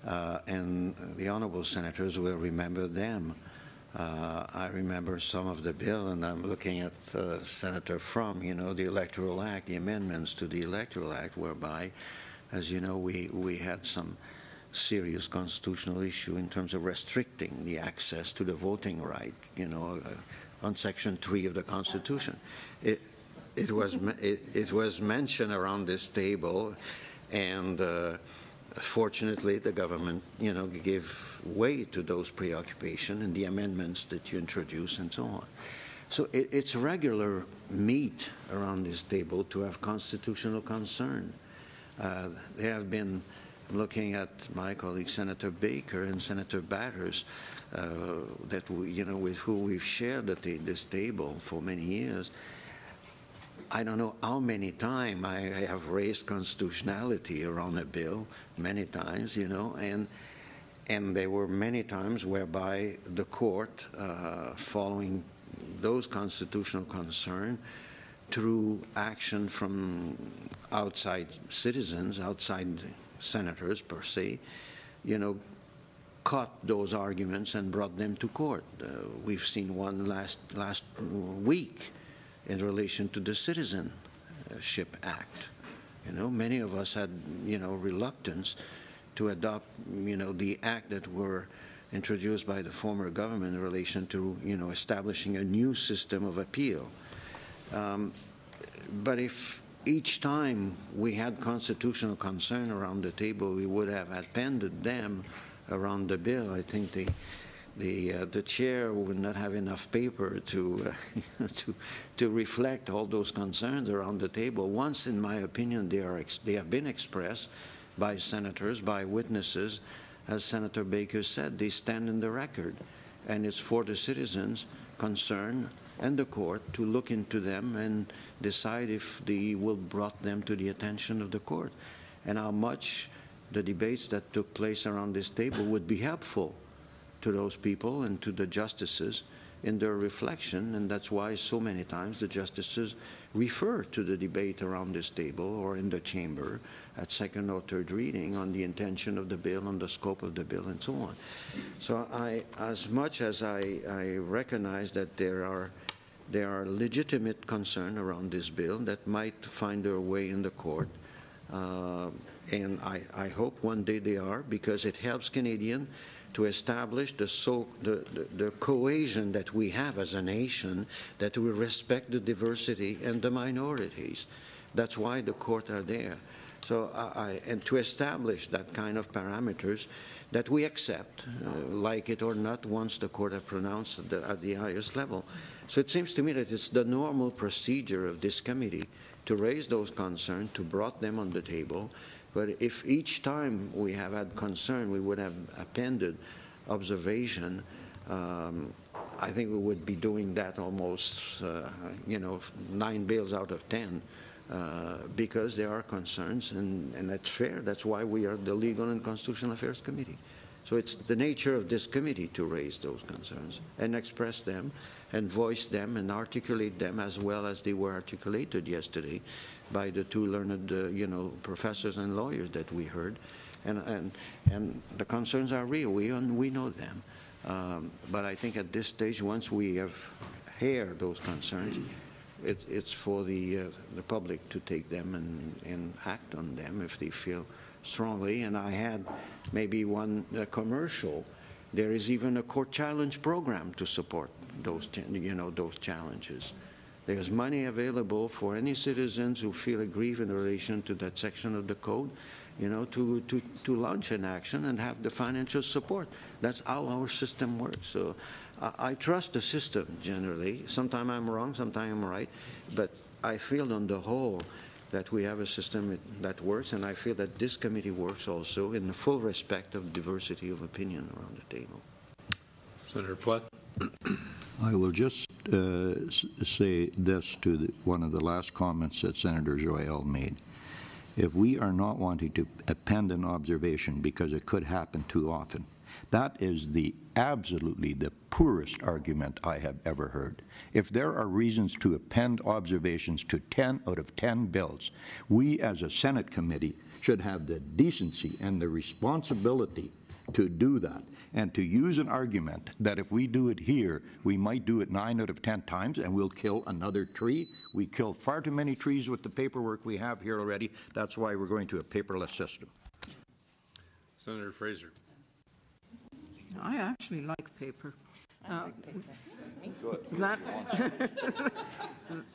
And the honourable senators will remember them. I remember some of the bill, and I'm looking at Senator Frum, you know, the Electoral Act, the amendments to the Electoral Act, whereby, as you know, we had some serious constitutional issue in terms of restricting the access to the voting right, you know, on Section 3 of the Constitution. It was mentioned around this table, and fortunately the government, you know, gave way to those preoccupations and the amendments that you introduced and so on. So it's regular meat around this table to have constitutional concern. There have been looking at my colleague Senator Baker and Senator Batters, that we, with who we've shared this table for many years. I don't know how many times I have raised constitutionality around a bill, many times, and there were many times whereby the court, following those constitutional concerns, through action from outside citizens, outside senators per se, caught those arguments and brought them to court. We've seen one last week in relation to the Citizenship Act. Many of us had, reluctance to adopt, the act that were introduced by the former government in relation to, establishing a new system of appeal. But if each time we had constitutional concern around the table, we would have appended them around the bill, I think the chair would not have enough paper to to reflect all those concerns around the table. Once, in my opinion, they have been expressed by senators, by witnesses. As Senator Baker said, they stand in the record, and it's for the citizens concerned and the court to look into them and decide if they will brought them to the attention of the court, and how much the debates that took place around this table would be helpful to those people and to the justices in their reflection. And that's why so many times the justices refer to the debate around this table or in the chamber at second or third reading on the intention of the bill, on the scope of the bill, and so on. So as much as I recognize that there are legitimate concerns around this bill that might find their way in the court, and I hope one day they are, because it helps Canadians to establish the cohesion that we have as a nation, that we respect the diversity and the minorities. That's why the courts are there. So and to establish that kind of parameters that we accept, like it or not, once the court have pronounced at the highest level. So it seems to me that it's the normal procedure of this committee to raise those concerns, to brought them on the table. But if each time we have had concern, we would have appended observation, I think we would be doing that almost, 9 bills out of 10, because there are concerns, and that's fair. That's why we are the Legal and Constitutional Affairs Committee. So it's the nature of this committee to raise those concerns and express them and voice them and articulate them as well as they were articulated yesterday by the two learned, professors and lawyers that we heard. And the concerns are real. We know them. But I think at this stage, once we have heard those concerns, it's for the public to take them and act on them if they feel strongly. And I had maybe one commercial. There is even a court challenge program to support those challenges. There's money available for any citizens who feel aggrieved in relation to that section of the code, to launch an action and have the financial support. That's how our system works. So I trust the system generally. Sometimes I'm wrong, sometimes I'm right, but I feel on the whole that we have a system that works, and I feel that this committee works also in the full respect of diversity of opinion around the table. Senator Platt. I will just say this to one of the last comments that Senator Joyelle made. If we are not wanting to append an observation because it could happen too often, that is absolutely the poorest argument I have ever heard. If there are reasons to append observations to 10 out of 10 bills, we as a Senate committee should have the decency and the responsibility to do that, and to use an argument that if we do it here, we might do it 9 out of 10 times and we'll kill another tree. We kill far too many trees with the paperwork we have here already. That's why we're going to a paperless system. Senator Fraser. I actually like paper.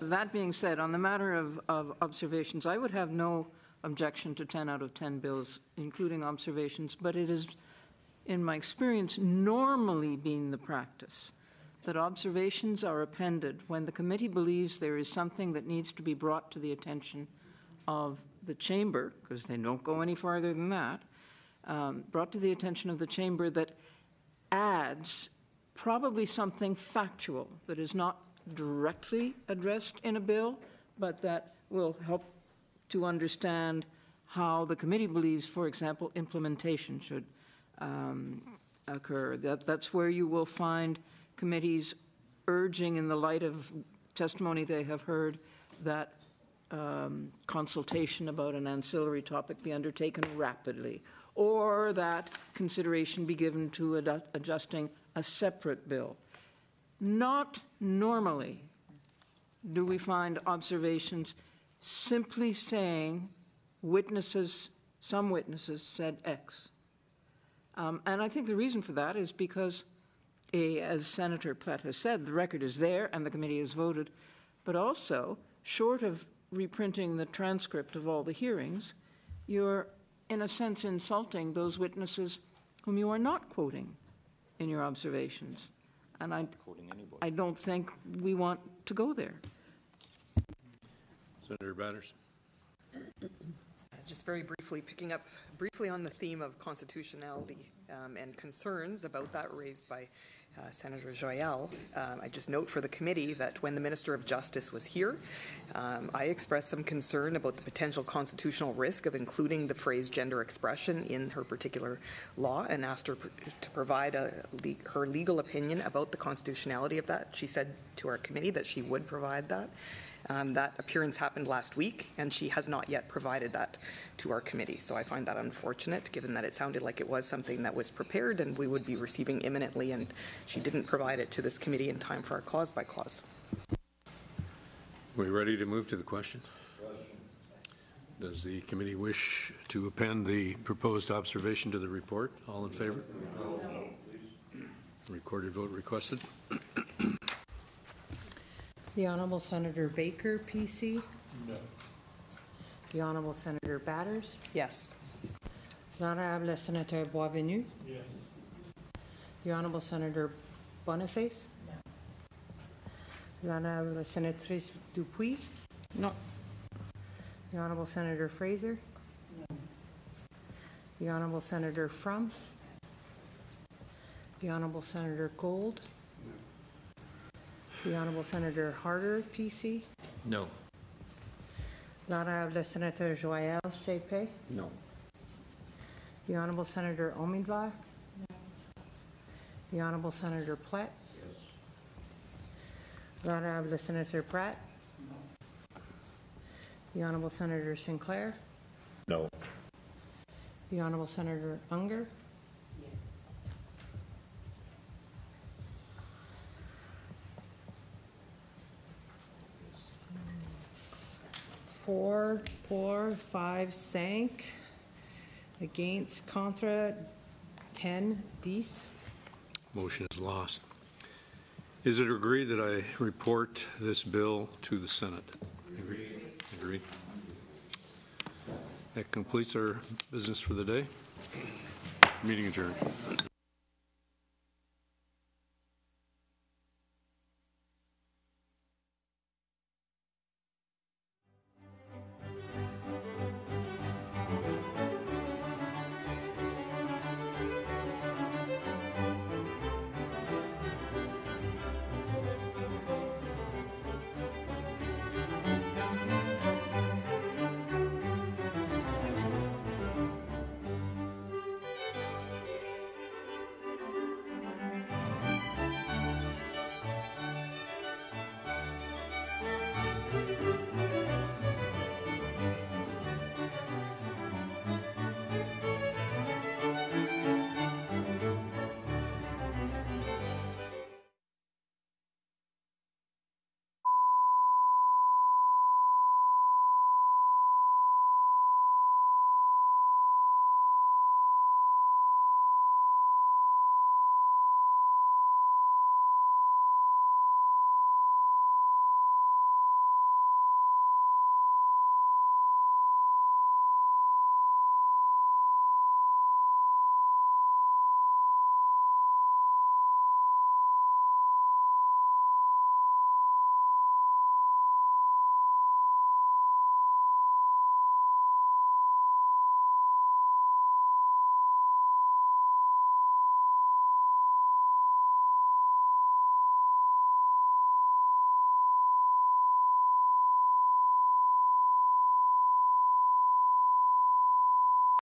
That being said, on the matter of observations, I would have no objection to 10 out of 10 bills, including observations, but it is, in my experience, normally been the practice that observations are appended when the committee believes there is something that needs to be brought to the attention of the chamber, because they don't go any farther than that, brought to the attention of the chamber that adds probably something factual that is not directly addressed in a bill, but that will help to understand how the committee believes, for example, implementation should occur. That's where you will find committees urging, in the light of testimony they have heard, that consultation about an ancillary topic be undertaken rapidly, or that consideration be given to adjusting a separate bill. Not normally do we find observations simply saying some witnesses said X. And I think the reason for that is because, as Senator Platt has said, the record is there and the committee has voted, but also, short of reprinting the transcript of all the hearings, you're, in a sense, insulting those witnesses whom you are not quoting in your observations. And I don't think we want to go there. Senator Batters. Just very briefly, picking up briefly on the theme of constitutionality and concerns about that raised by Senator Joyal. I just note for the committee that when the Minister of Justice was here, I expressed some concern about the potential constitutional risk of including the phrase gender expression in her particular law, and asked her to provide her legal opinion about the constitutionality of that. She said to our committee that she would provide that. That appearance happened last week, and she has not yet provided that to our committee. So I find that unfortunate, given that it sounded like it was something that was prepared and we would be receiving imminently, and she didn't provide it to this committee in time for our clause by clause. Are we ready to move to the question? Does the committee wish to append the proposed observation to the report? All in favor? No. Recorded vote requested. The Honourable Senator Baker, PC. No. The Honourable Senator Batters. Yes. L'Honourable Senator Boisvenu. Yes. The Honourable Senator Boniface. No. L'Honourable Senatrice Dupuis. No. The Honourable Senator Fraser. No. The Honourable Senator Frum. The Honourable Senator Gold. The Honourable Senator Harder, PC. No. L'Honourable Senator Joyal, CP. No. The Honourable Senator Omidvar. No. The Honourable Senator Platt. Yes. L'Honourable Senator Pratt. No. The Honourable Senator Sinclair. No. The Honourable Senator Unger. Yes. Four, 5, 5. Against, contra, 10, 10. Motion is lost. Is it agreed that I report this bill to the Senate? Agreed. That completes our business for the day. Meeting adjourned.